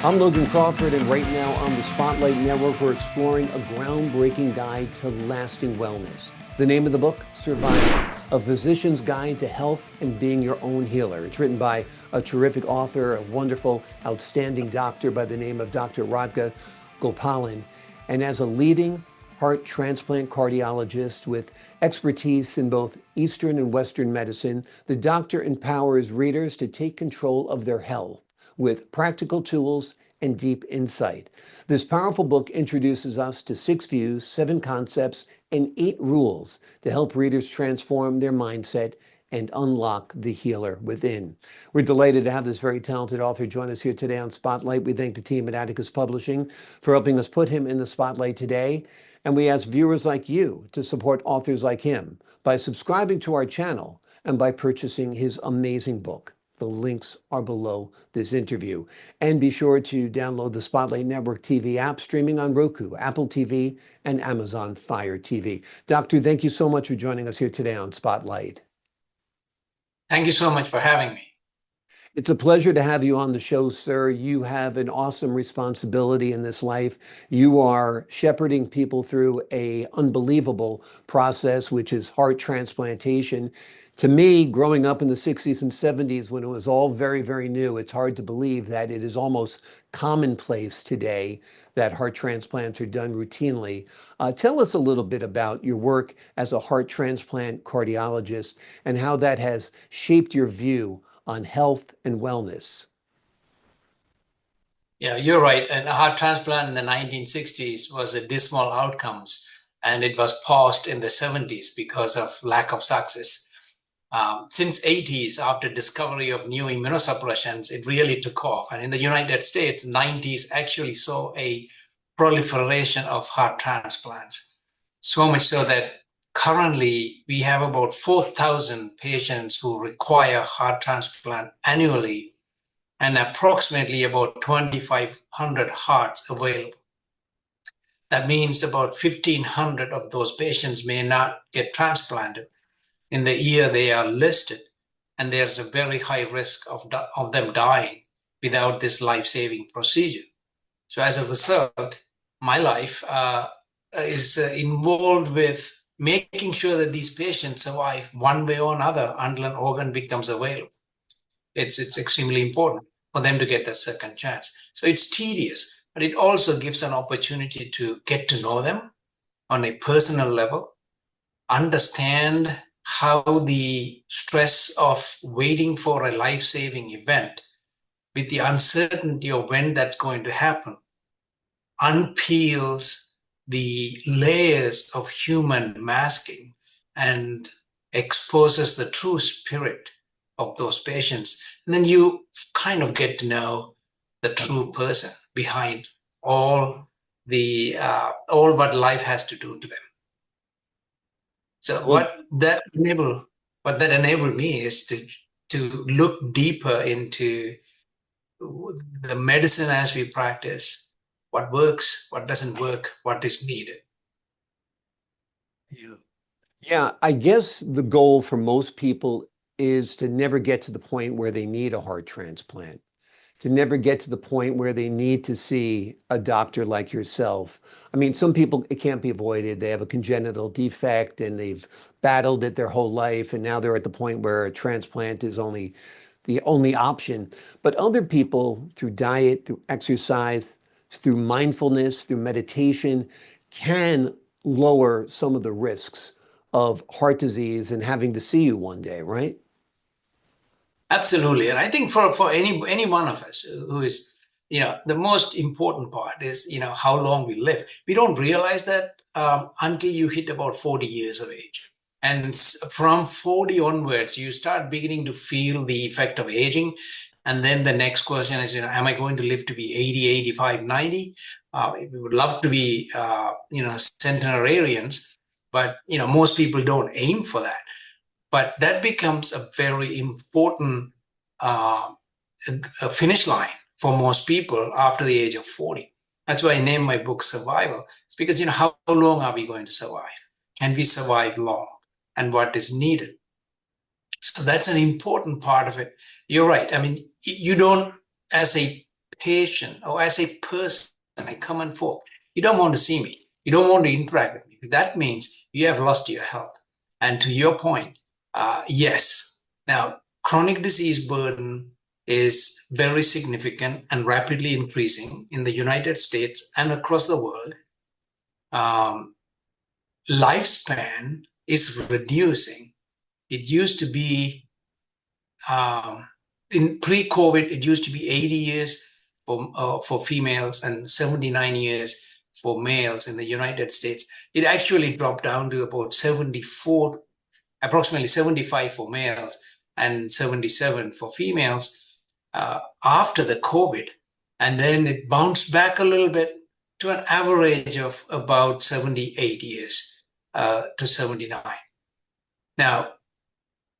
I'm Logan Crawford, and right now on the Spotlight Network, we're exploring a groundbreaking guide to lasting wellness. The name of the book, Surviving, A Physician's Guide to Health and Being Your Own Healer. It's written by a terrific author, a wonderful, outstanding doctor by the name of Dr. Radha Gopalan. And as a leading heart transplant cardiologist with expertise in both Eastern and Western medicine, the doctor empowers readers to take control of their health with practical tools and deep insight. This powerful book introduces us to 6 views, 7 concepts, and 8 rules to help readers transform their mindset and unlock the healer within. We're delighted to have this very talented author join us here today on Spotlight. We thank the team at Atticus Publishing for helping us put him in the spotlight today. And we ask viewers like you to support authors like him by subscribing to our channel and by purchasing his amazing book. The links are below this interview. And be sure to download the Spotlight Network TV app streaming on Roku, Apple TV, and Amazon Fire TV. Doctor, thank you so much for joining us here today on Spotlight. Thank you so much for having me. It's a pleasure to have you on the show, sir. You have an awesome responsibility in this life. You are shepherding people through an unbelievable process, which is heart transplantation. To me, growing up in the 60s and 70s, when it was all very, very new, it's hard to believe that it is almost commonplace today that heart transplants are done routinely. Tell us a little bit about your work as a heart transplant cardiologist and how that has shaped your view on health and wellness. Yeah, you're right. And a heart transplant in the 1960s was a dismal outcomes, and it was paused in the 70s because of lack of success. Since 80s, after discovery of new immunosuppressants, it really took off. And in the United States, 90s actually saw a proliferation of heart transplants. So much so that currently we have about 4,000 patients who require heart transplant annually and approximately about 2,500 hearts available. That means about 1,500 of those patients may not get transplanted in the year they are listed, and there's a very high risk of them dying without this life-saving procedure. So as a result, my life is involved with making sure that these patients survive one way or another until an organ becomes available. It's extremely important for them to get a second chance. So it's tedious, but it also gives an opportunity to get to know them on a personal level, understand how the stress of waiting for a life-saving event with the uncertainty of when that's going to happen unpeels the layers of human masking and exposes the true spirit of those patients. And then you kind of get to know the true person behind all what life has to do to them. So what that enabled me is to look deeper into the medicine as we practice, what works, what doesn't work, what is needed. Yeah, I guess the goal for most people is to never get to the point where they need a heart transplant, to never get to the point where they need to see a doctor like yourself. I mean, some people, it can't be avoided. They have a congenital defect and they've battled it their whole life, and now they're at the point where a transplant is the only option. But other people, through diet, through exercise, through mindfulness, through meditation, can lower some of the risks of heart disease and having to see you one day, right? Absolutely. And I think for any one of us who is, the most important part is, how long we live. We don't realize that until you hit about 40 years of age. And from 40 onwards, you start beginning to feel the effect of aging. And then the next question is, am I going to live to be 80, 85, 90? We would love to be, centenarians, but, most people don't aim for that. But that becomes a very important finish line for most people after the age of 40. That's why I named my book Survival. It's because, how long are we going to survive? Can we survive long? And what is needed? So that's an important part of it. You're right. I mean, you don't, as a patient or as a person, a common folk, you don't want to see me. You don't want to interact with me. That means you have lost your health. And to your point, yes. Now, chronic disease burden is very significant and rapidly increasing in the United States and across the world. Lifespan is reducing. It used to be, in pre-COVID, it used to be 80 years for females and 79 years for males in the United States. It actually dropped down to about 74, approximately 75 for males and 77 for females after the COVID. And then it bounced back a little bit to an average of about 78 years to 79. Now,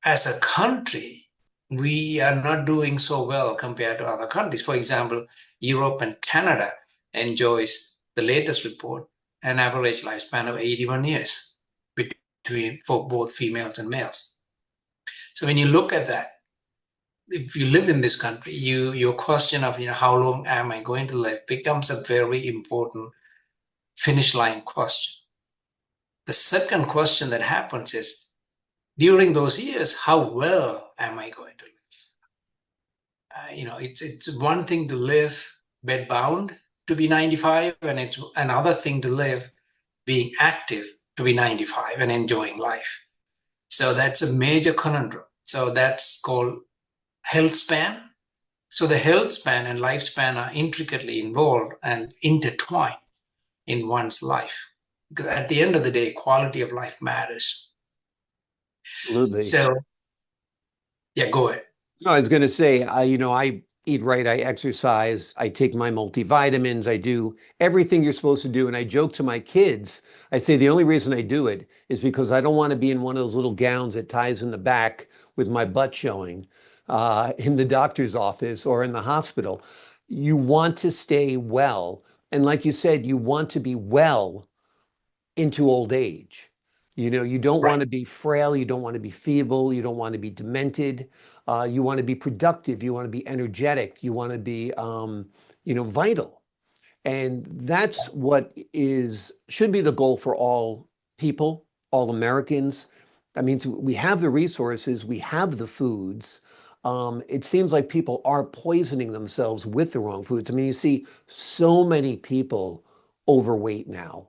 as a country, we are not doing so well compared to other countries. For example, Europe and Canada enjoys, the latest report, an average lifespan of 81 years for both females and males. So when you look at that, if you live in this country, your question of how long am I going to live becomes a very important finish line question. The second question that happens is, during those years, how well am I going to live? It's one thing to live bedbound to be 95, and it's another thing to live being active to be 95 and enjoying life. So that's a major conundrum. So that's called health span. So the health span and lifespan are intricately involved and intertwined in one's life. Because at the end of the day, quality of life matters. Absolutely. So, yeah, go ahead. No, I was going to say, I eat right, I exercise, I take my multivitamins, I do everything you're supposed to do. And I joke to my kids, I say the only reason I do it is because I don't want to be in one of those little gowns that ties in the back with my butt showing in the doctor's office or in the hospital. You want to stay well. And like you said, you want to be well into old age. You don't want to be frail, you don't want to be feeble, you don't want to be demented. You want to be productive, you want to be energetic, you want to be, vital. And that's what should be the goal for all people, all Americans. I mean, we have the resources, we have the foods. It seems like people are poisoning themselves with the wrong foods. I mean, you see so many people overweight now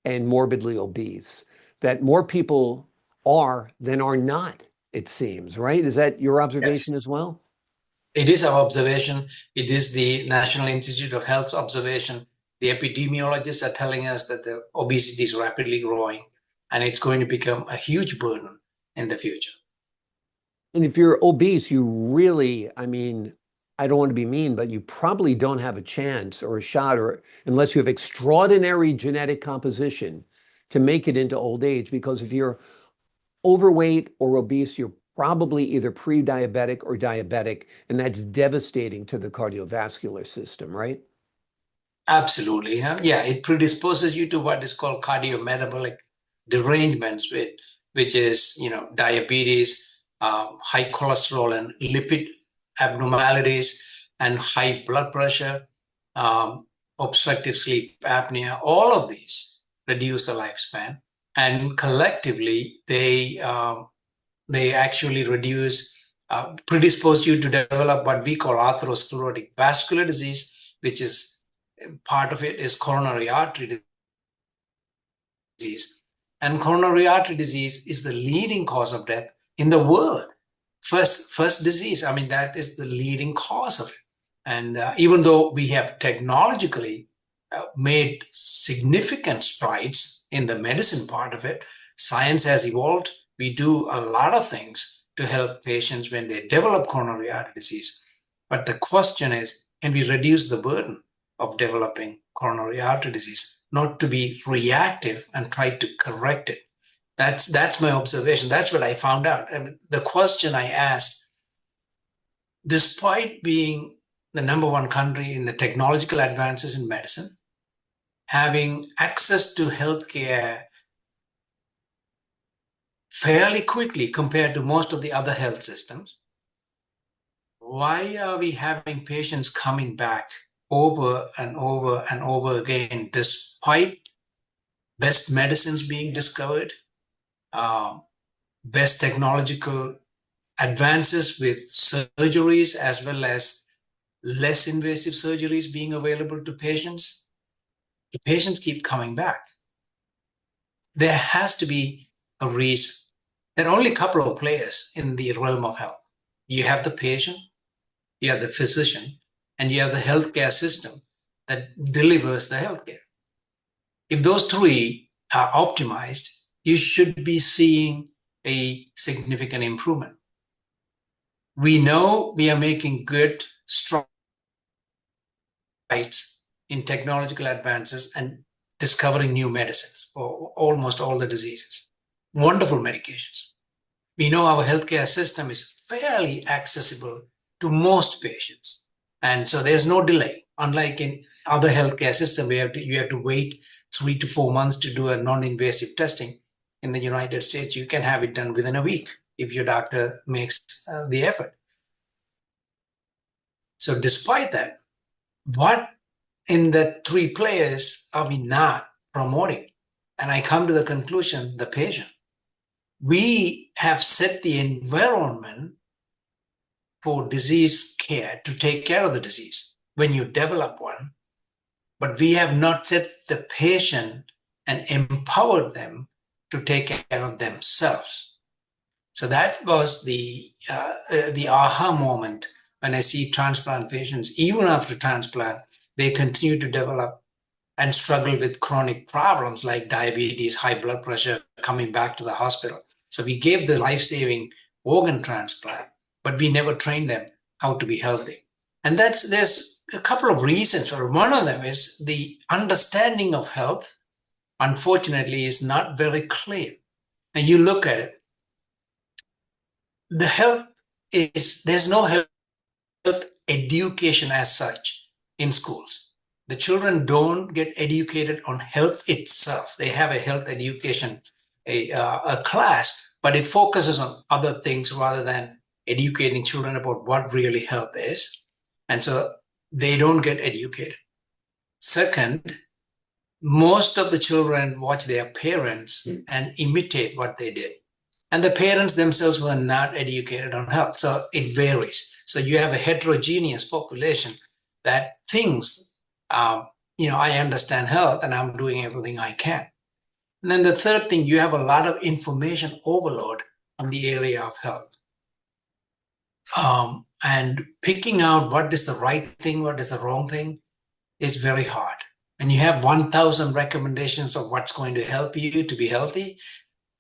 and morbidly obese, that more people are than are not, it seems, right? Is that your observation as well? It is our observation. It is the National Institute of Health's observation. The epidemiologists are telling us that the obesity is rapidly growing and it's going to become a huge burden in the future. And if you're obese, you really, I mean, I don't want to be mean, but you probably don't have a chance or a shot, or unless you have extraordinary genetic composition to make it into old age. Because if you're overweight or obese, you're probably either pre-diabetic or diabetic, and that's devastating to the cardiovascular system, right? Absolutely. Yeah, it predisposes you to what is called cardiometabolic derangements, which is, diabetes, high cholesterol and lipid abnormalities, and high blood pressure, obstructive sleep apnea. All of these reduce the lifespan, and collectively they actually predispose you to develop what we call atherosclerotic vascular disease, which is part of it is coronary artery disease. And coronary artery disease is the leading cause of death in the world. First disease, I mean, that is the leading cause of it. And even though we have technologically made significant strides in the medicine part of it, science has evolved. We do a lot of things to help patients when they develop coronary artery disease. But the question is, can we reduce the burden of developing coronary artery disease, not to be reactive and try to correct it? That's my observation. That's what I found out. And the question I asked, despite being the number one country in the technological advances in medicine, having access to healthcare fairly quickly compared to most of the other health systems, why are we having patients coming back over and over and over again, despite best medicines being discovered, um, best technological advances with surgeries, as well as less invasive surgeries being available to patients, the patients keep coming back. There has to be a reason. There are only a couple of players in the realm of health. You have the patient, you have the physician, and you have the healthcare system that delivers the healthcare. If those three are optimized, you should be seeing a significant improvement. We know we are making good strides in technological advances and discovering new medicines for almost all the diseases. Wonderful medications. We know our healthcare system is fairly accessible to most patients. And so there's no delay. Unlike in other healthcare systems, you have to wait 3 to 4 months to do a non-invasive testing. In the United States, you can have it done within a week if your doctor makes the effort. So despite that, what in the three players are we not promoting? And I come to the conclusion, the patient. We have set the environment for disease care to take care of the disease when you develop one, but we have not set the patient and empowered them to take care of themselves. So that was the aha moment when I see transplant patients. Even after transplant, they continue to develop and struggle with chronic problems like diabetes, high blood pressure, coming back to the hospital. So we gave the life-saving organ transplant, but we never trained them how to be healthy. And there's a couple of reasons for it. One of them is the understanding of health, unfortunately, is not very clear. And you look at it, the health there's no health education as such in schools. The children don't get educated on health itself. They have a health education, a class, but it focuses on other things rather than educating children about what really health is. And so they don't get educated. Second, most of the children watch their parents and imitate what they did. And the parents themselves were not educated on health. So it varies. So you have a heterogeneous population that thinks, I understand health and I'm doing everything I can. And then the third thing, you have a lot of information overload on the area of health. And picking out what is the right thing, what is the wrong thing is very hard. And you have 1,000 recommendations of what's going to help you to be healthy.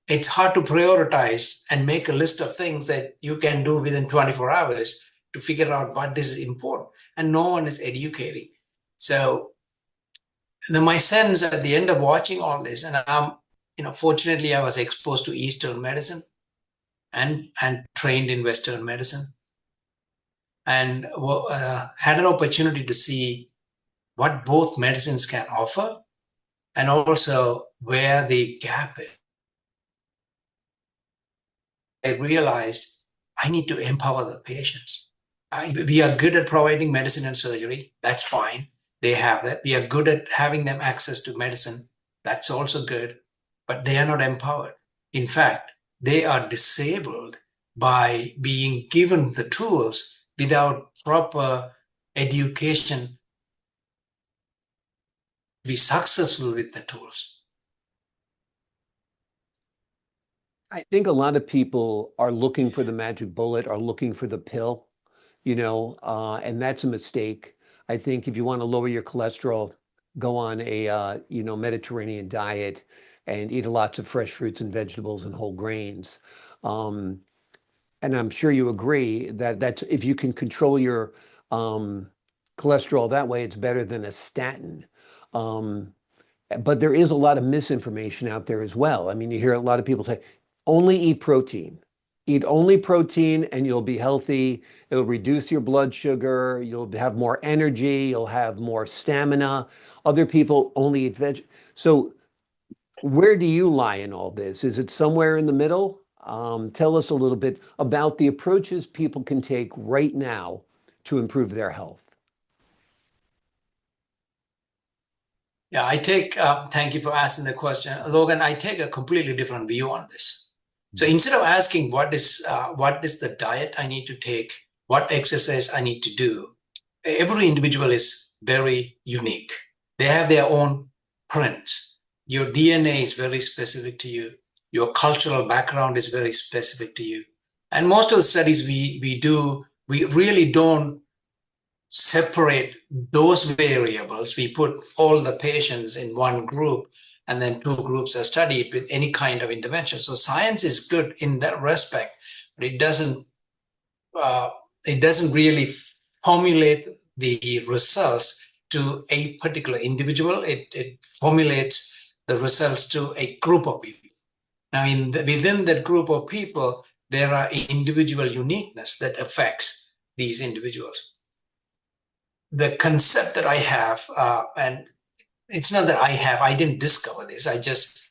It's hard to prioritize and make a list of things that you can do within 24 hours to figure out what is important. And no one is educating. So my sense at the end of watching all this, and fortunately I was exposed to Eastern medicine and trained in Western medicine, and had an opportunity to see what both medicines can offer and also where the gap is. I realized I need to empower the patients. We are good at providing medicine and surgery. That's fine. They have that. We are good at having them access to medicine. That's also good. But they are not empowered. In fact, they are disabled by being given the tools without proper education to be successful with the tools. I think a lot of people are looking for the magic bullet, are looking for the pill, and that's a mistake. I think if you want to lower your cholesterol, go on a Mediterranean diet and eat lots of fresh fruits and vegetables and whole grains. And I'm sure you agree that that's if you can control your cholesterol that way, it's better than a statin. But there is a lot of misinformation out there as well. I mean, you hear a lot of people say, only eat protein. Eat only protein and you'll be healthy. It'll reduce your blood sugar. You'll have more energy. You'll have more stamina. Other people only eat veg. So where do you lie in all this? Is it somewhere in the middle? Tell us a little bit about the approaches people can take right now to improve their health. Yeah, I take, thank you for asking the question. Logan, I take a completely different view on this. So instead of asking what is the diet I need to take, what exercise I need to do, every individual is very unique. They have their own prints. Your DNA is very specific to you. Your cultural background is very specific to you. And most of the studies we do, we really don't separate those variables. We put all the patients in one group, and then two groups are studied with any kind of intervention. So science is good in that respect, but it doesn't really formulate the results to a particular individual. It formulates the results to a group of people. Now, within that group of people, there are individual uniqueness that affects these individuals. The concept that I have, and it's not that I didn't discover this, I just,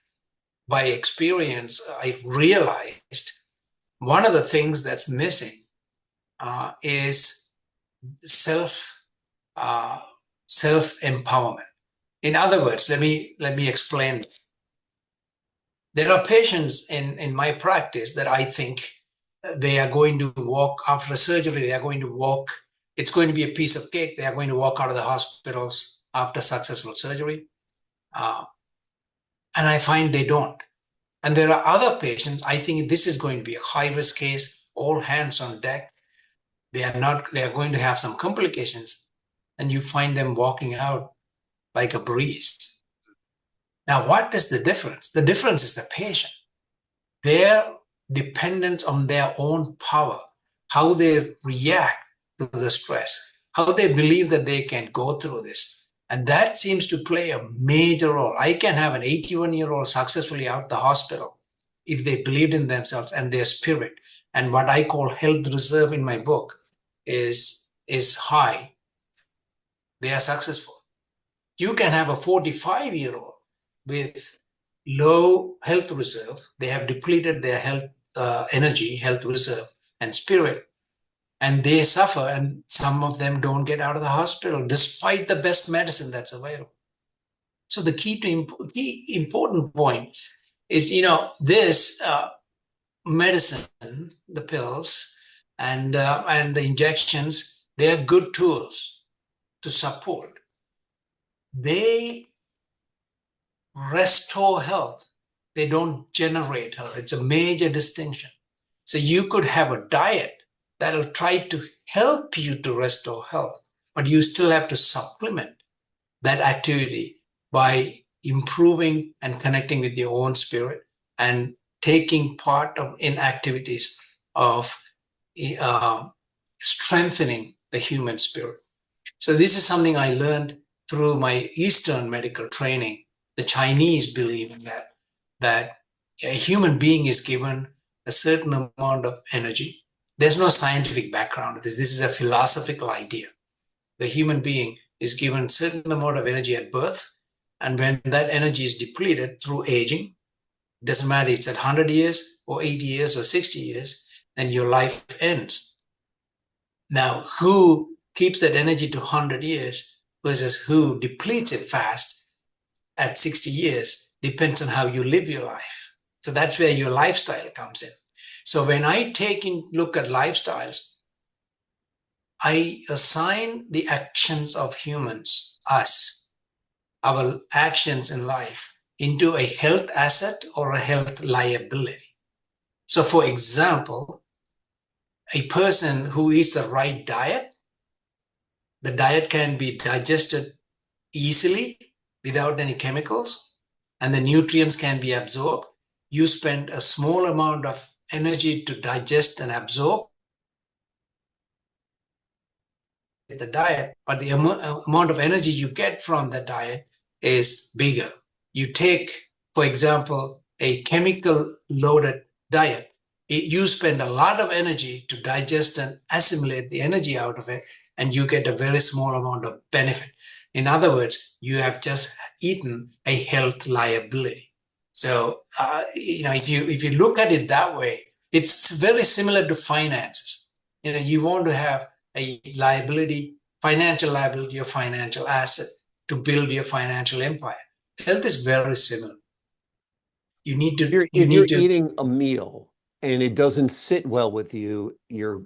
by experience, I realized one of the things that's missing is self-empowerment. In other words, let me explain. There are patients in my practice that I think they are going to walk after a surgery, they are going to walk, it's going to be a piece of cake. They are going to walk out of the hospitals after successful surgery. And I find they don't. And there are other patients, I think this is going to be a high-risk case, all hands on deck. They are going to have some complications, and you find them walking out like a breeze. Now, what is the difference? The difference is the patient. Their dependence on their own power, how they react to the stress, how they believe that they can go through this. And that seems to play a major role. I can have an 81-year-old successfully out the hospital if they believed in themselves and their spirit. And what I call health reserve in my book is high. They are successful. You can have a 45-year-old with low health reserve. They have depleted their health energy, health reserve, and spirit, and they suffer, and some of them don't get out of the hospital despite the best medicine that's available. So the key important point is, this medicine, the pills and the injections, they're good tools to support. They restore health. They don't generate health. It's a major distinction. So you could have a diet that'll try to help you to restore health, but you still have to supplement that activity by improving and connecting with your own spirit and taking part in activities of strengthening the human spirit. So this is something I learned through my Eastern medical training. The Chinese believe in that a human being is given a certain amount of energy. There's no scientific background to this. This is a philosophical idea. The human being is given a certain amount of energy at birth, and when that energy is depleted through aging, it doesn't matter it's at 100 years or 80 years or 60 years, then your life ends. Now, who keeps that energy to 100 years versus who depletes it fast at 60 years depends on how you live your life. So that's where your lifestyle comes in. So when I take a look at lifestyles, I assign the actions of humans, us, our actions in life, into a health asset or a health liability. So for example, a person who eats the right diet, the diet can be digested easily without any chemicals, and the nutrients can be absorbed. You spend a small amount of energy to digest and absorb the diet, but the amount of energy you get from the diet is bigger. You take, for example, a chemical loaded diet. You spend a lot of energy to digest and assimilate the energy out of it, and you get a very small amount of benefit. In other words, you have just eaten a health liability. So, if you look at it that way, it's very similar to finances. You want to have a liability, financial liability or financial asset. to build your financial empire. Health is very similar. You need to, If you're eating a meal and it doesn't sit well with you, you're,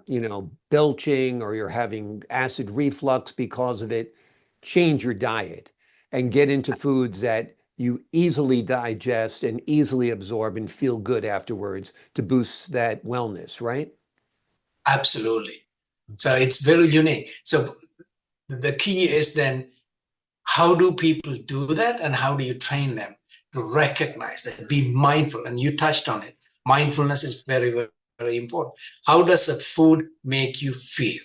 belching or you're having acid reflux because of it, change your diet and get into foods that you easily digest and easily absorb and feel good afterwards to boost that wellness, right? absolutely. So it's very unique. So the key is then, how do people do that, and how do you train them to recognize that, be mindful? And you touched on it. Mindfulness is very, very, very important. How does a food make you feel?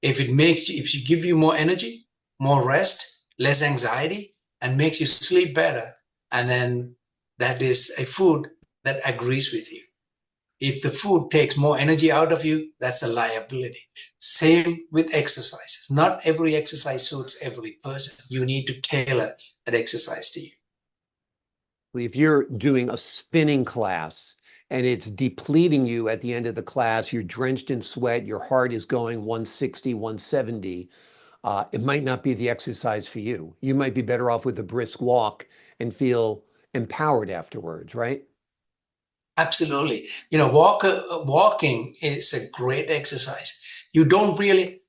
If you give you more energy, more rest, less anxiety, and makes you sleep better, and then that is a food that agrees with you. If the food takes more energy out of you, that's a liability. Same with exercises. Not every exercise suits every person. You need to tailor that exercise to you. If you're doing a spinning class and it's depleting you at the end of the class, you're drenched in sweat, your heart is going 160, 170, it might not be the exercise for you. You might be better off with a brisk walk and feel empowered afterwards, right? Absolutely. Walking is a great exercise.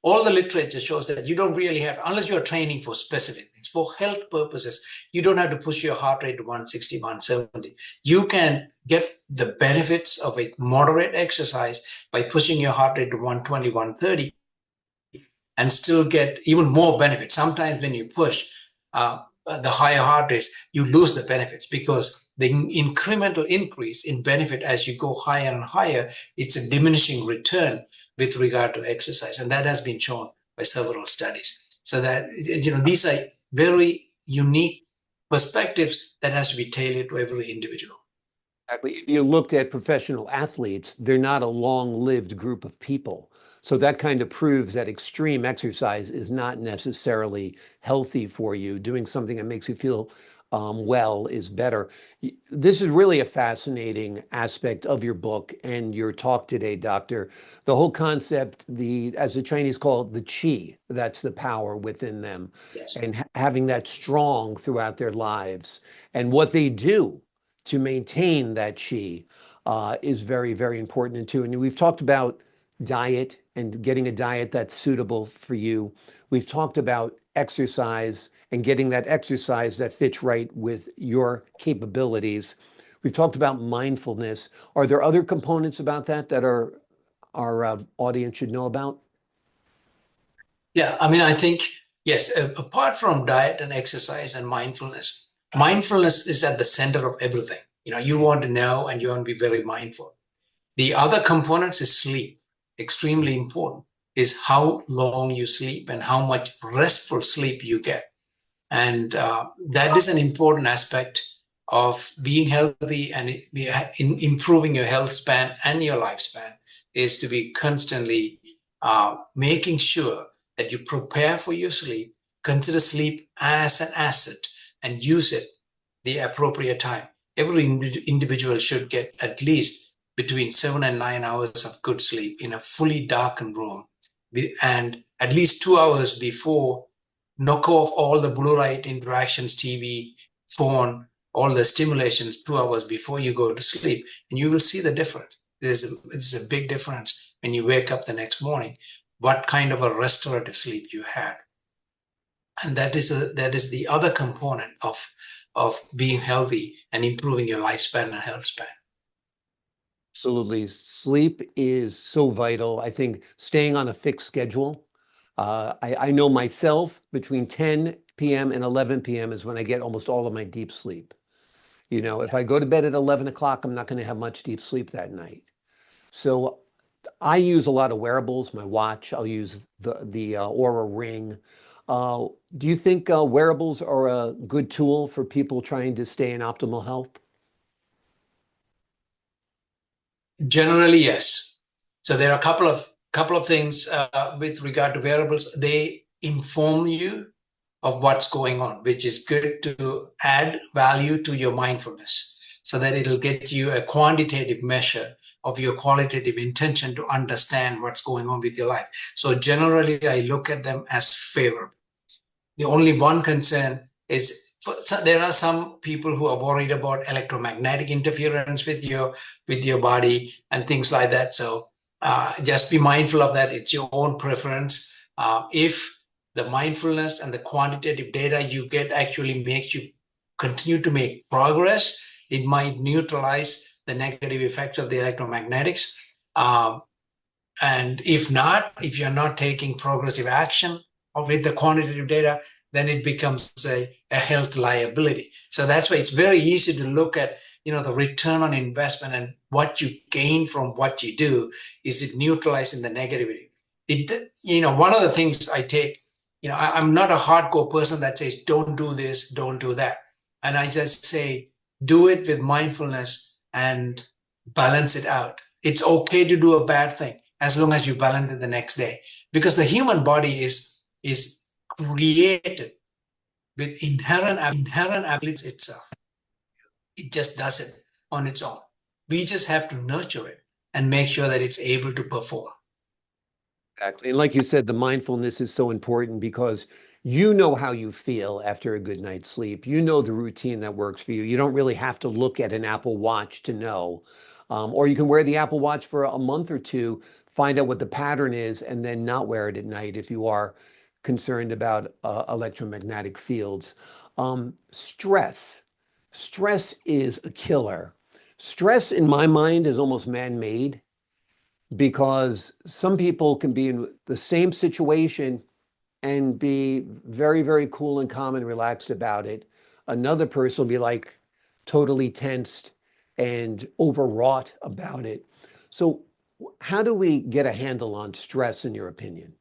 All the literature shows that you don't really have, unless you're training for specific things, for health purposes, you don't have to push your heart rate to 160, 170. You can get the benefits of a moderate exercise by pushing your heart rate to 120, 130, and still get even more benefits. Sometimes when you push the higher heart rates, you lose the benefits, because the incremental increase in benefit as you go higher and higher, it's a diminishing return with regard to exercise. And that has been shown by several studies. So that, these are very unique perspectives that has to be tailored to every individual. Exactly. If you looked at professional athletes, they're not a long-lived group of people. So that kind of proves that extreme exercise is not necessarily healthy for you. Doing something that makes you feel well is better. This is really a fascinating aspect of your book and your talk today, Doctor. The whole concept, as the Chinese call it, the qi, that's the power within them, Yes. and having that strong throughout their lives, and what they do to maintain that qi is very, very important too. And we've talked about diet and getting a diet that's suitable for you. We've talked about exercise and getting that exercise that fits right with your capabilities. We've talked about mindfulness. Are there other components about that that our audience should know about? Yeah, I think, yes, apart from diet and exercise and mindfulness is at the center of everything. You want to know, and you want to be very mindful. The other components is sleep, extremely important, is how long you sleep and how much restful sleep you get. And that is an important aspect of being healthy, and in improving your health span and your lifespan, is to be constantly making sure that you prepare for your sleep, consider sleep as an asset, and use it the appropriate time. Every individual should get at least between 7 and 9 hours of good sleep in a fully darkened room, and at least 2 hours before. Knock off all the blue light interactions, TV, phone, all the stimulations 2 hours before you go to sleep, and you will see the difference. There's a big difference when you wake up the next morning, what kind of a restorative sleep you had. And that is the other component of being healthy and improving your lifespan and health span. Absolutely. Sleep is so vital. I think staying on a fixed schedule. I know myself between 10 p.m. and 11 p.m. is when I get almost all of my deep sleep. If I go to bed at 11 o'clock, I'm not going to have much deep sleep that night. So I use a lot of wearables, my watch, I'll use the Aura Ring. Do you think wearables are a good tool for people trying to stay in optimal health? Generally, yes. So there are a couple of things with regard to wearables. They inform you of what's going on, which is good to add value to your mindfulness, so that it'll get you a quantitative measure of your qualitative intention to understand what's going on with your life. So generally, I look at them as favorable. The only one concern is so there are some people who are worried about electromagnetic interference with your body and things like that. So just be mindful of that. It's your own preference. If the mindfulness and the quantitative data you get actually makes you continue to make progress, it might neutralize the negative effects of the electromagnetics. And if not, if you're not taking progressive action or with the quantitative data, then it becomes a health liability. So that's why it's very easy to look at, the return on investment and what you gain from what you do. Is it neutralizing the negativity? One of the things I take, I'm not a hardcore person that says, don't do this, don't do that. And I just say, do it with mindfulness and balance it out. It's okay to do a bad thing as long as you balance it the next day, because the human body is created with inherent abilities itself. It just does it on its own. We just have to nurture it and make sure that it's able to perform. Exactly. And like you said, the mindfulness is so important because you know how you feel after a good night's sleep. You know the routine that works for you. You don't really have to look at an Apple Watch to know. Or you can wear the Apple Watch for a month or two, find out what the pattern is, and then not wear it at night if you are concerned about electromagnetic fields. Stress. Stress is a killer. Stress, in my mind, is almost man-made because some people can be in the same situation and be very, very cool and calm and relaxed about it. Another person will be like totally tensed and overwrought about it. So, how do we get a handle on stress, in your opinion?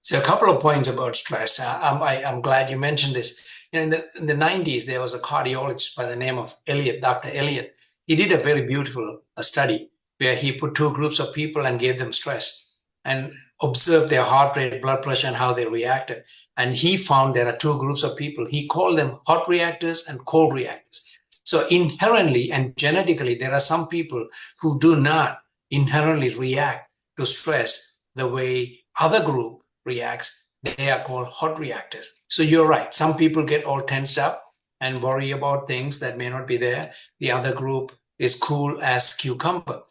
So a couple of points about stress. I'm glad you mentioned this. In the 90s, there was a cardiologist by the name of Dr. Elliott. He did a very beautiful study where he put two groups of people and gave them stress and observed their heart rate, blood pressure, and how they reacted. And he found there are two groups of people. He called them hot reactors and cold reactors. So inherently and genetically, there are some people who do not inherently react to stress the way other group reacts. They are called hot reactors. So you're right. Some people get all tensed up and worry about things that may not be there. The other group is cool as cucumber.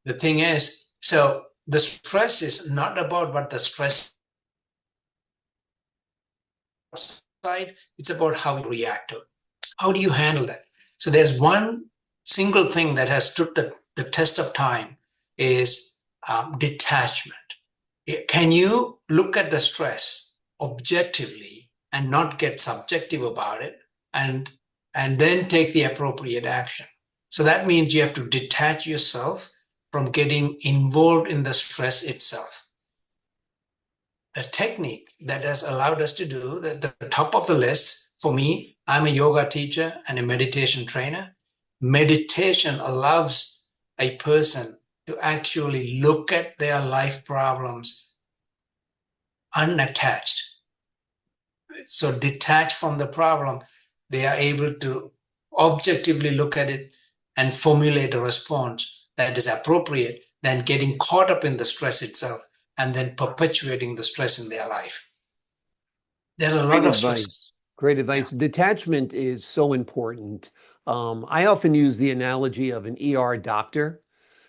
The thing is, so the stress is not about what the stress side, it's about how you react to it. How do you handle that? So there's one single thing that has stood the test of time is detachment. Can you look at the stress objectively and not get subjective about it and then take the appropriate action? So that means you have to detach yourself from getting involved in the stress itself. The technique that has allowed us to do the top of the list, for me, I'm a yoga teacher and a meditation trainer. Meditation allows a person to actually look at their life problems unattached. So detached from the problem, they are able to objectively look at it and formulate a response that is appropriate than getting caught up in the stress itself and then perpetuating the stress in their life. There's a lot of stress. Great advice. Yeah. Detachment is so important. I often use the analogy of an ER doctor,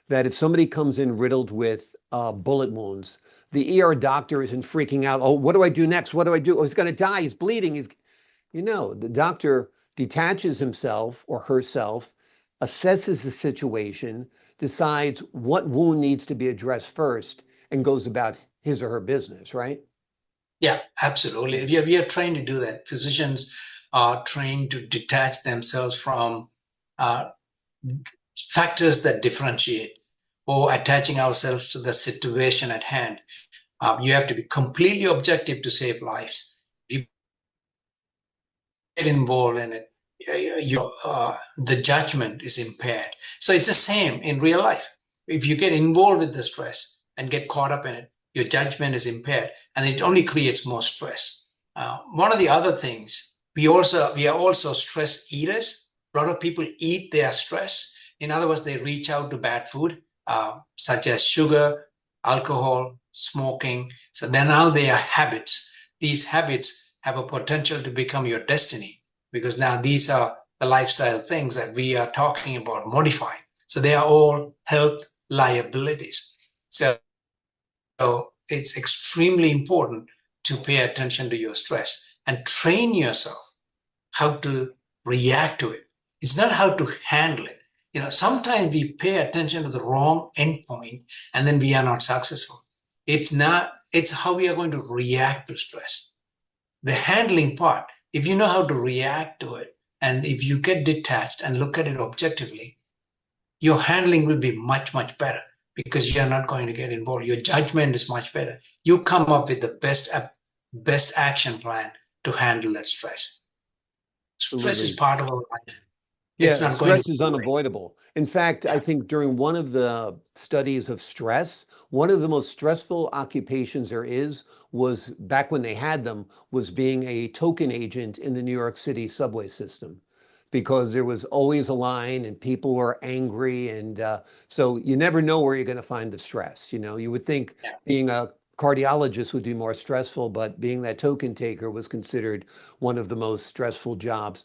that if somebody comes in riddled with bullet wounds, the ER doctor isn't freaking out. Oh, what do I do next? What do I do? Oh, he's going to die. He's bleeding. The doctor detaches himself or herself, assesses the situation, decides what wound needs to be addressed first, and goes about his or her business, right? Yeah, absolutely. We are trained to do that. Physicians are trained to detach themselves from factors that differentiate or attaching ourselves to the situation at hand. You have to be completely objective to save lives. If you get involved in it, the judgment is impaired. So it's the same in real life. If you get involved with the stress and get caught up in it, your judgment is impaired, and it only creates more stress. One of the other things, we are also stress eaters. A lot of people eat their stress. In other words, they reach out to bad food, such as sugar, alcohol, smoking. So then now they are habits. these habits have a potential to become your destiny, because now these are the lifestyle things that we are talking about modifying. So they are all health liabilities. So it's extremely important to pay attention to your stress and train yourself how to react to it. It's not how to handle it. Sometimes we pay attention to the wrong endpoint and then we are not successful. It's how we are going to react to stress. The handling part, if you know how to react to it, and if you get detached and look at it objectively, your handling will be much, much better, because you're not going to get involved. Your judgment is much better. You come up with the best action plan to handle that stress. Stress is part of our life. It's Yeah, not going to stress is go away. unavoidable. In fact, I Yeah. think during one of the studies of stress, one of the most stressful occupations there was back when they had them, was being a token agent in the New York City subway system, because there was always a line and people were angry. And so you never know where you're going to find the stress. You would think Yeah. being a cardiologist would be more stressful, but being that token taker was considered one of the most stressful jobs.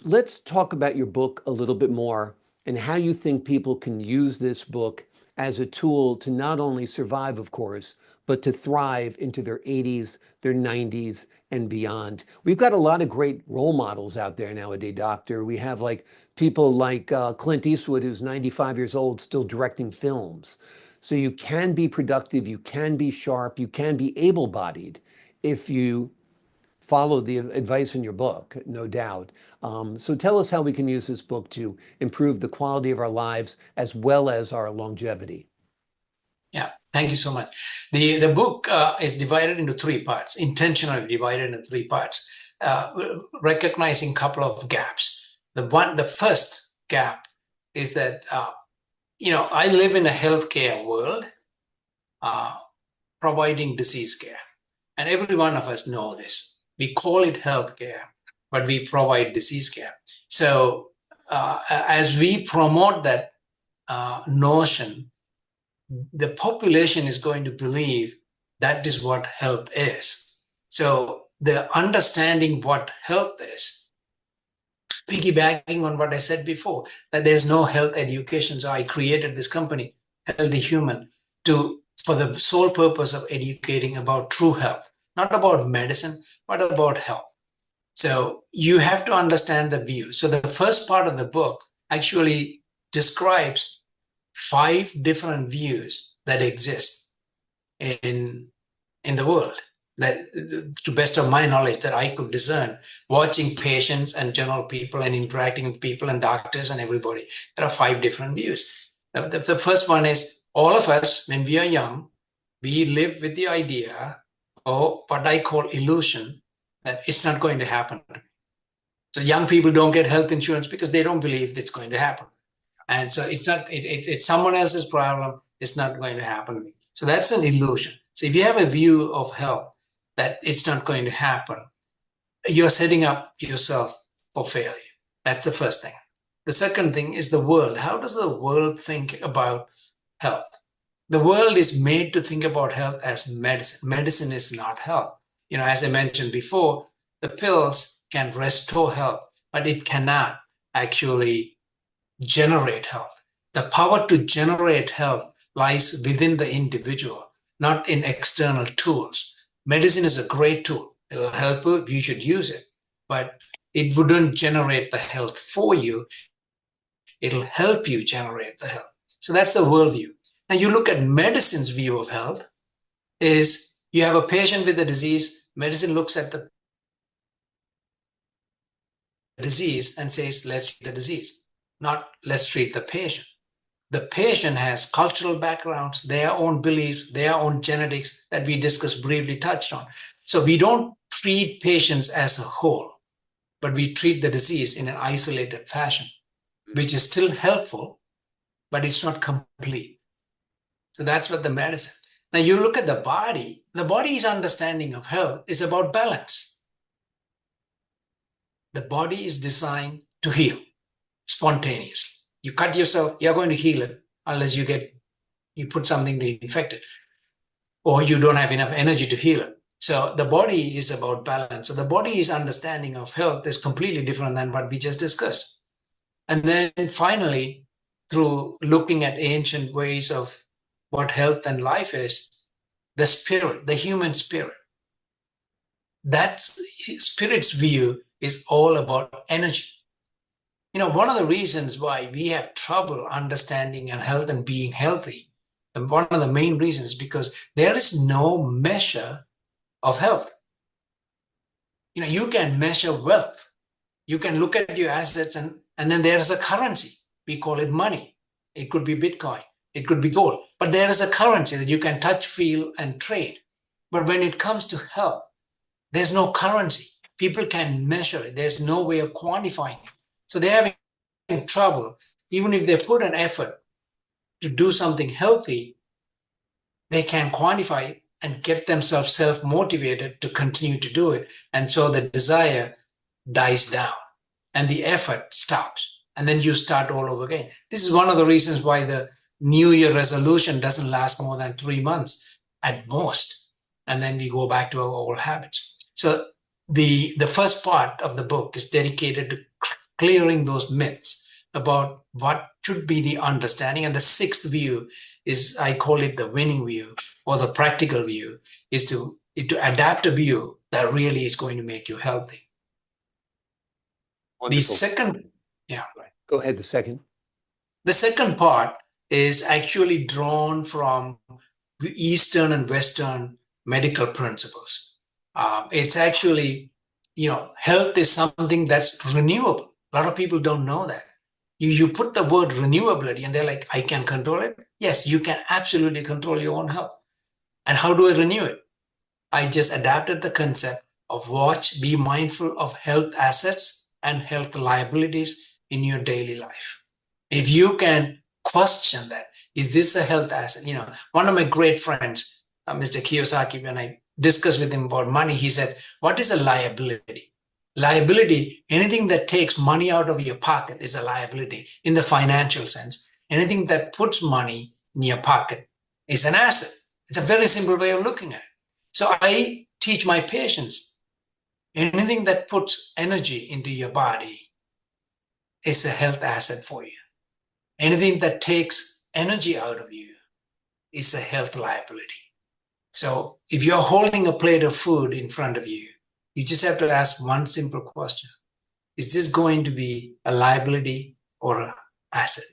Let's talk about your book a little bit more and how you think people can use this book as a tool to not only survive, of course, but to thrive into their 80s, their 90s, and beyond. We've got a lot of great role models out there nowadays, Doctor. We have people like Clint Eastwood, who's 95 years old, still directing films. So you can be productive, you can be sharp, you can be able-bodied if you follow the advice in your book, no doubt. So tell us how we can use this book to improve the quality of our lives as well as our longevity. Yeah, thank you so much. The book is divided into three parts, intentionally divided into three parts, recognizing a couple of gaps. The first gap is that I live in a healthcare world, providing disease care, and every one of us know this. We call it healthcare, but we provide disease care. So as we promote that notion, the population is going to believe that is what health is. So the understanding what health is, piggybacking on what I said before, that there's no health education. So I created this company, Healthy Human, for the sole purpose of educating about true health, not about medicine, but about health. So you have to understand the view. So the first part of the book actually describes 5 different views that exist in the world, that to best of my knowledge that I could discern, watching patients and general people and interacting with people and doctors and everybody. There are 5 different views. The first one is, all of us, when we are young, we live with the idea, or what I call illusion, that it's not going to happen. So young people don't get health insurance because they don't believe it's going to happen. And so it's someone else's problem. It's not going to happen to me. So that's an illusion. So if you have a view of health that it's not going to happen, you're setting up yourself for failure. That's the first thing. The second thing is the world. How does the world think about health? The world is made to think about health as medicine. Medicine is not health. As I mentioned before, the pills can restore health, but it cannot actually generate health. The power to generate health lies within the individual, not in external tools. Medicine is a great tool. It will help you. You should use it, but it wouldn't generate the health for you. It'll help you generate the health. So that's the worldview. Now you look at medicine's view of health is you have a patient with a disease. Medicine looks at the disease and says, let's treat the disease, not let's treat the patient. The patient has cultural backgrounds, their own beliefs, their own genetics that we discussed, briefly touched on. So we don't treat patients as a whole, but we treat the disease in an isolated fashion, which is still helpful, but it's not complete. So that's what the medicine. Now you look at the body's understanding of health is about balance. The body is designed to heal spontaneously. You cut yourself, you're going to heal it unless you put something to infect it, or you don't have enough energy to heal it. So the body is about balance. So the body's understanding of health is completely different than what we just discussed. And then finally, through looking at ancient ways of what health and life is, the spirit, the human spirit, that spirit's view is all about energy. One of the reasons why we have trouble understanding and health and being healthy, and one of the main reasons is because there is no measure of health. You can measure wealth. You can look at your assets and then there's a currency. We call it money. It could be Bitcoin. It could be gold. But there is a currency that you can touch, feel, and trade. But when it comes to health, there's no currency. People can measure it. There's no way of quantifying it. So they're having trouble. Even if they put an effort to do something healthy, they can quantify it and get themselves self-motivated to continue to do it. And so the desire dies down and the effort stops. And then you start all over again. This is one of the reasons why the New Year resolution doesn't last more than 3 months at most. And then we go back to our old habits. So the first part of the book is dedicated to clearing those myths about what should be the understanding. And the sixth view is, I call it the winning view or the practical view, is to adapt a view that really is going to make you healthy. Wonderful. The second, Go ahead, the second. The second part is actually drawn from the Eastern and Western medical principles. It's actually, health is something that's renewable. A lot of people don't know that. You put the word renewability and they're like, I can control it. Yes, you can absolutely control your own health. And how do I renew it? I just adapted the concept of be mindful of health assets and health liabilities in your daily life. If you can question that, is this a health asset? One of my great friends, Mr. Kiyosaki, when I discussed with him about money, he said, what is a liability? Liability, anything that takes money out of your pocket is a liability in the financial sense. Anything that puts money in your pocket is an asset. It's a very simple way of looking at it. So I teach my patients, anything that puts energy into your body is a health asset for you. Anything that takes energy out of you is a health liability. So if you're holding a plate of food in front of you, you just have to ask one simple question. Is this going to be a liability or an asset?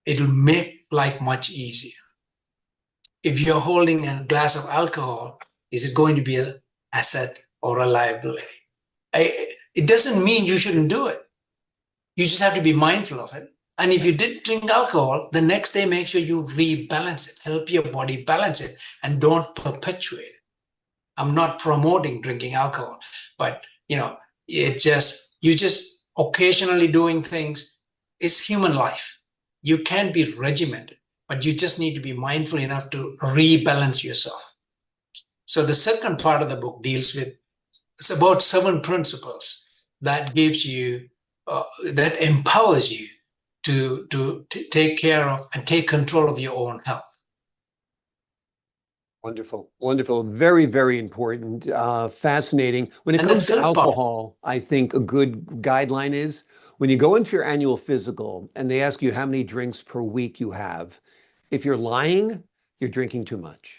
It'll make life much easier. If you're holding a glass of alcohol, is it going to be an asset or a liability? It doesn't mean you shouldn't do it. You just have to be mindful of it. And if you did drink alcohol, the next day make sure you rebalance it, help your body balance it, and don't perpetuate it. I'm not promoting drinking alcohol, but you just occasionally doing things. It's human life. You can't be regimented, but you just need to be mindful enough to rebalance yourself. So the second part of the book it's about 7 principles that gives you, that empowers you to take care of and take control of your own health. Wonderful, wonderful. Very, very important, fascinating. When it And comes the to third part, alcohol, I think a good guideline is when you go into your annual physical and they ask you how many drinks per week you have, if you're lying, you're drinking too much.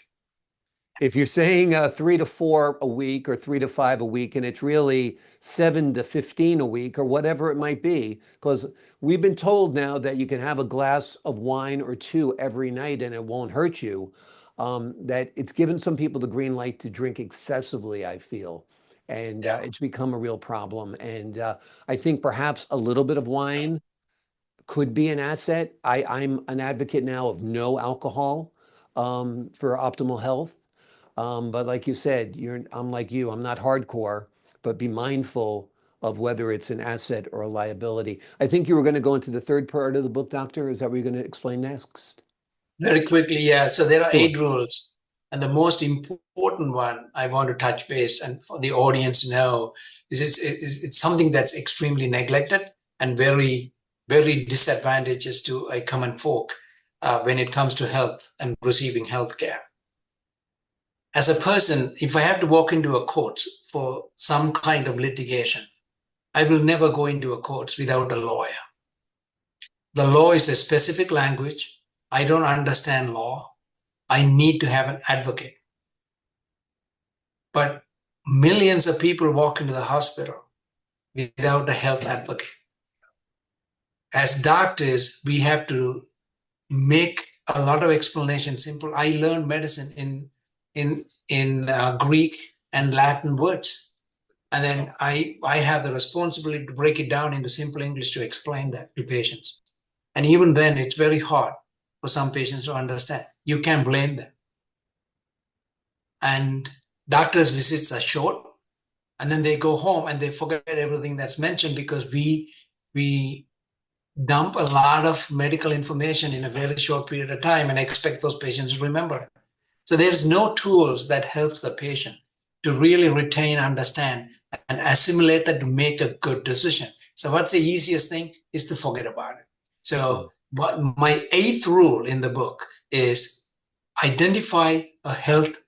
If you're saying 3 to 4 a week or 3 to 5 a week, and it's really 7 to 15 a week or whatever it might be, because we've been told now that you can have a glass of wine or 2 every night and it won't hurt you. That it's given some people the green light to drink excessively, I feel. And it's become a real problem. And I think perhaps a little bit of wine could be an asset. I'm an advocate now of no alcohol for optimal health. But like you said, I'm like you, I'm not hardcore, but be mindful of whether it's an asset or a liability. I think you were going to go into the third part of the book, Doctor. Is that what you're going to explain next? very quickly, yeah. So there are Sure. 8 rules. And the most important one I want to touch base and for the audience know is it's something that's extremely neglected and very, very disadvantageous to a common folk when it comes to health and receiving health care. as a person, if I have to walk into a court for some kind of litigation, I will never go into a court without a lawyer. The law is a specific language. I don't understand law. I need to have an advocate. But millions of people walk into the hospital without a health advocate. As doctors, we have to make a lot of explanation simple. I learned medicine in Greek and Latin words, and then I have the responsibility to break it down into simple English to explain that to patients. And even then, it's very hard for some patients to understand. You can't blame them. And doctors' visits are short, and then they go home and they forget everything that's mentioned because we dump a lot of medical information in a very short period of time and expect those patients to remember. So there's no tools that helps the patient to really retain, understand, and assimilate that to make a good decision. So what's the easiest thing is to forget about it. So but my 8th rule in the book is identify a health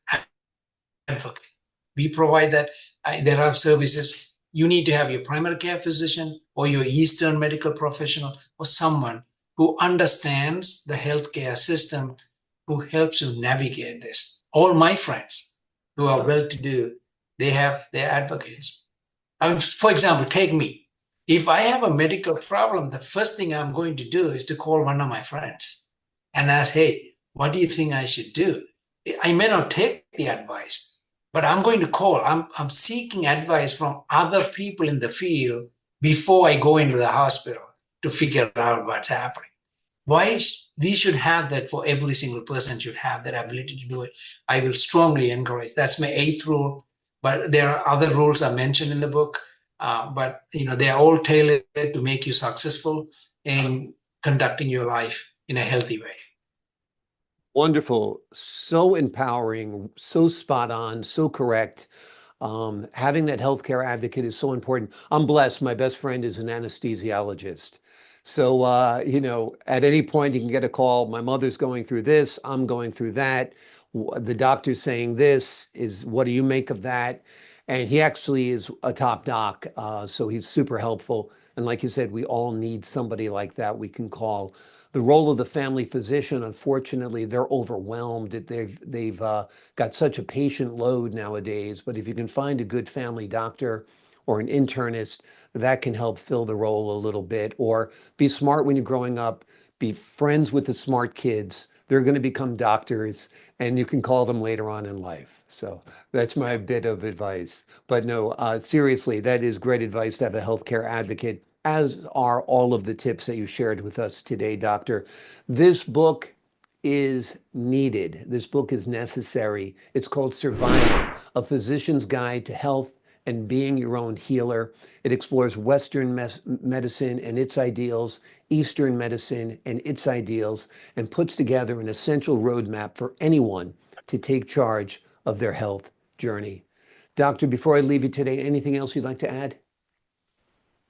advocate. We provide that. There are services. You need to have your primary care physician or your Eastern medical professional or someone who understands the healthcare system, who helps you navigate this. All my friends who are well-to-do, they have their advocates. I mean, for example, take me. If I have a medical problem, the first thing I'm going to do is to call one of my friends and ask, hey, what do you think I should do? I may not take the advice, but I'm going to call. I'm seeking advice from other people in the field before I go into the hospital to figure out what's happening. Why we should have that for every single person should have that ability to do it. I will strongly encourage. That's my 8th rule. But there are other rules I mentioned in the book. But they are all tailored to make you successful in conducting your life in a healthy way. Wonderful. So empowering, so spot on, so correct. Having that healthcare advocate is so important. I'm blessed. My best friend is an anesthesiologist. So, at any point you can get a call. My mother's going through this. I'm going through that. The doctor's saying this. What do you make of that? And he actually is a top doc. So he's super helpful. And like you said, we all need somebody like that we can call. The role of the family physician, unfortunately, they're overwhelmed. They've got such a patient load nowadays. But if you can find a good family doctor or an internist, that can help fill the role a little bit. Or be smart when you're growing up. Be friends with the smart kids. They're going to become doctors, and you can call them later on in life. So that's my bit of advice. But no, seriously, that is great advice to have a healthcare advocate, as are all of the tips that you shared with us today, Doctor. This book is needed. This book is necessary. It's called Survival, A Physician's Guide to Health and Being Your Own Healer. It explores Western medicine and its ideals, Eastern medicine and its ideals, and puts together an essential roadmap for anyone to take charge of their health journey. Doctor, before I leave you today, anything else you'd like to add?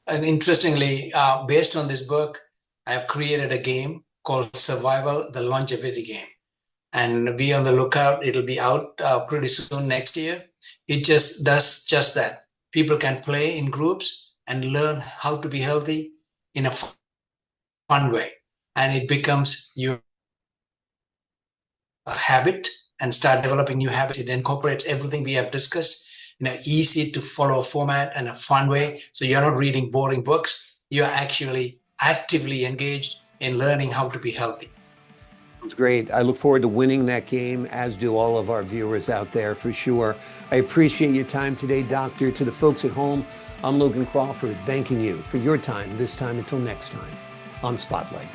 And interestingly, based on this book, I have created a game called Survival, the Longevity Game. And be on the lookout. It'll be out pretty soon next year. It just does just that. People can play in groups and learn how to be healthy in a fun way. And it becomes your habit and start developing new habits. It incorporates everything we have discussed in an easy to follow format and a fun way. So you're not reading boring books. You're actually actively engaged in learning how to be healthy. It's great. I look forward to winning that game, as do all of our viewers out there for sure. I appreciate your time today, Doctor. To the folks at home, I'm Logan Crawford, thanking you for your time this time until next time on Spotlight.